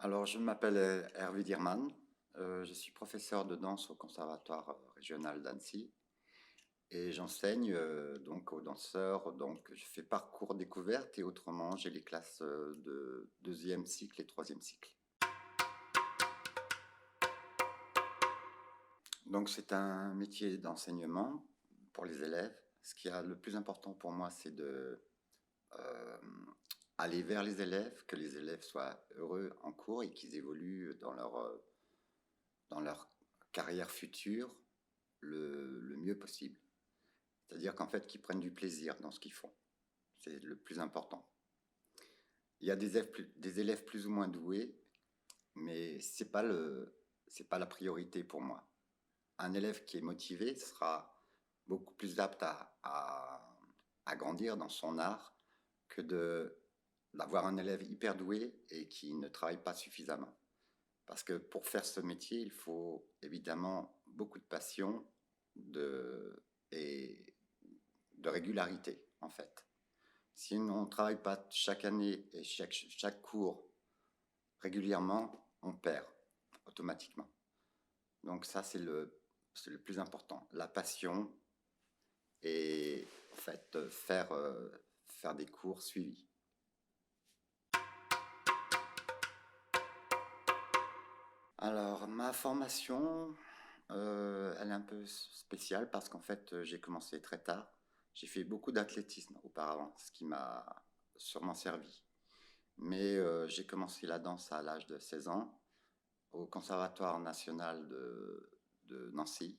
Alors, je m'appelle Hervé Dirman. Je suis professeur de danse au Conservatoire régional d'Annecy et j'enseigne donc aux danseurs. Donc, je fais parcours découverte et autrement, j'ai les classes de deuxième cycle et troisième cycle. Donc, c'est un métier d'enseignement pour les élèves. Ce qui est le plus important pour moi, c'est de euh, aller vers les élèves, que les élèves soient heureux en cours et qu'ils évoluent dans leur carrière future le mieux possible. C'est-à-dire qu'en fait, qu'ils prennent du plaisir dans ce qu'ils font. C'est le plus important. Il y a des élèves plus ou moins doués, mais c'est pas la priorité pour moi. Un élève qui est motivé sera beaucoup plus apte à grandir dans son art que d'avoir un élève hyper doué et qui ne travaille pas suffisamment. Parce que pour faire ce métier, il faut évidemment beaucoup de passion et de régularité, en fait. Si on ne travaille pas chaque année et chaque cours régulièrement, on perd automatiquement. Donc ça, c'est le plus important. La passion et en fait, faire des cours suivis. Alors, ma formation, elle est un peu spéciale parce qu'en fait, j'ai commencé très tard. J'ai fait beaucoup d'athlétisme auparavant, ce qui m'a sûrement servi. Mais j'ai commencé la danse à l'âge de 16 ans au Conservatoire national de Nancy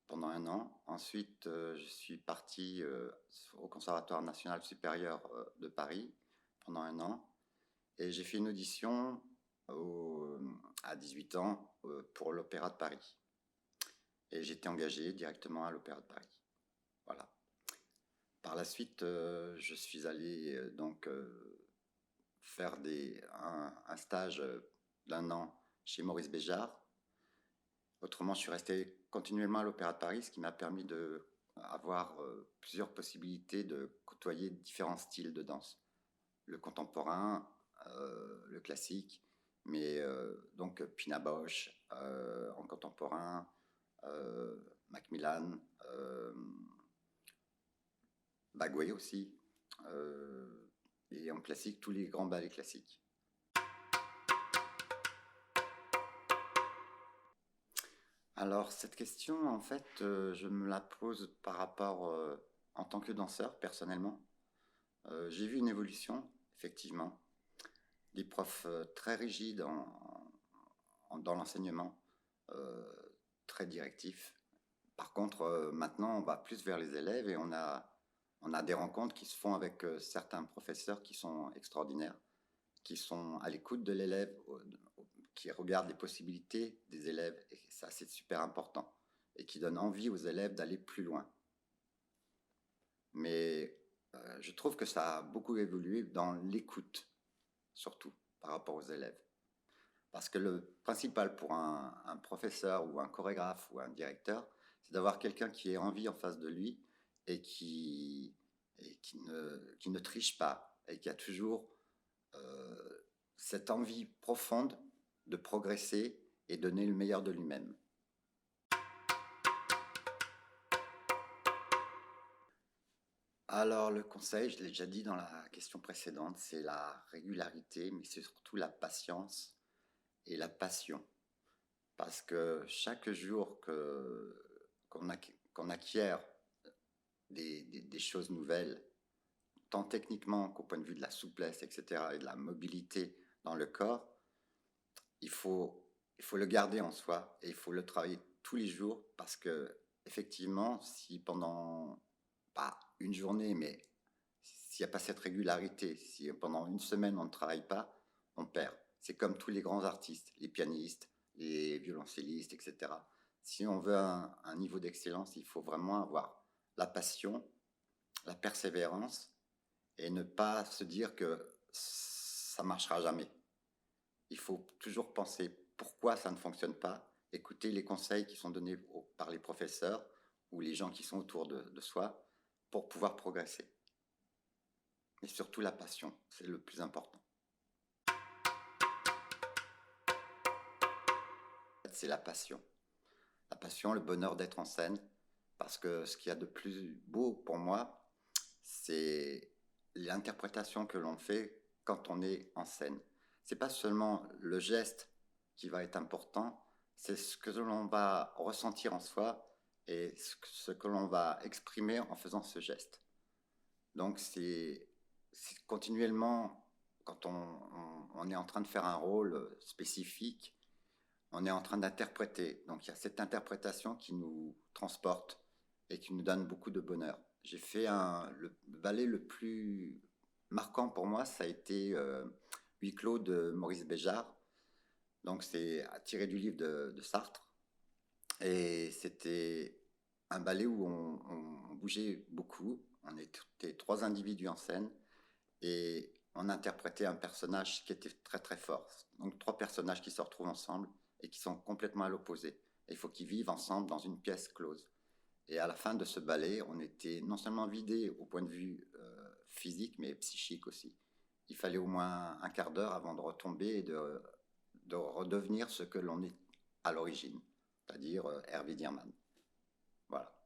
pendant un an. Ensuite, je suis parti au Conservatoire national supérieur de Paris pendant un an. Et j'ai fait une audition au, à 18 ans pour l'Opéra de Paris. Et j'étais engagé directement à l'Opéra de Paris. Voilà. Par la suite, je suis allé faire un stage d'un an chez Maurice Béjart. Autrement, je suis resté continuellement à l'Opéra de Paris, ce qui m'a permis d'avoir plusieurs possibilités de côtoyer différents styles de danse. Le contemporain, le classique, mais donc Pina Bausch en contemporain, Macmillan, Bagoué aussi, et en classique, tous les grands ballets classiques. Alors, cette question, en fait, je me la pose par rapport, en tant que danseur, personnellement. J'ai vu une évolution, effectivement. Des profs très rigides dans l'enseignement, euh, très directifs. Par contre, maintenant, on va plus vers les élèves et on a des rencontres qui se font avec certains professeurs qui sont extraordinaires, qui sont à l'écoute de l'élève, qui regardent les possibilités des élèves, et ça, c'est super important, et qui donnent envie aux élèves d'aller plus loin. Mais je trouve que ça a beaucoup évolué dans l'écoute, surtout par rapport aux élèves. Parce que le principal pour un professeur ou un chorégraphe ou un directeur, c'est d'avoir quelqu'un qui ait envie en face de lui et qui ne triche pas et qui a toujours cette envie profonde de progresser et donner le meilleur de lui-même. Alors le conseil, je l'ai déjà dit dans la question précédente, c'est la régularité, mais c'est surtout la patience et la passion. Parce que chaque jour qu'on acquiert des choses nouvelles, tant techniquement qu'au point de vue de la souplesse, etc., et de la mobilité dans le corps, il faut, il faut le garder en soi et il faut le travailler tous les jours parce que, effectivement, si pendant, pas une journée, mais s'il n'y a pas cette régularité, si pendant une semaine on ne travaille pas, on perd. C'est comme tous les grands artistes, les pianistes, les violoncellistes, etc. Si on veut un niveau d'excellence, il faut vraiment avoir la passion, la persévérance et ne pas se dire que ça marchera jamais. Il faut toujours penser pourquoi ça ne fonctionne pas, écouter les conseils qui sont donnés par les professeurs ou les gens qui sont autour de soi pour pouvoir progresser. Mais surtout la passion, c'est le plus important. c'est la passion. La passion, le bonheur d'être en scène, parce que ce qu'il y a de plus beau pour moi, c'est l'interprétation que l'on fait quand on est en scène. C'est pas seulement le geste qui va être important, c'est ce que l'on va ressentir en soi et ce que l'on va exprimer en faisant ce geste. Donc c'est continuellement, quand on est en train de faire un rôle spécifique, on est en train d'interpréter. Donc il y a cette interprétation qui nous transporte et qui nous donne beaucoup de bonheur. J'ai fait le ballet le plus marquant pour moi, ça a été Huis clos de Maurice Béjart. Donc c'est tiré du livre de Sartre. Et c'était un ballet où on bougeait beaucoup. On était trois individus en scène et on interprétait un personnage qui était très très fort. Donc trois personnages qui se retrouvent ensemble et qui sont complètement à l'opposé. Et il faut qu'ils vivent ensemble dans une pièce close. Et à la fin de ce ballet, on était non seulement vidé au point de vue physique, mais psychique aussi. Il fallait au moins un quart d'heure avant de retomber et de redevenir ce que l'on est à l'origine, c'est-à-dire Hervé Dierman. Voilà.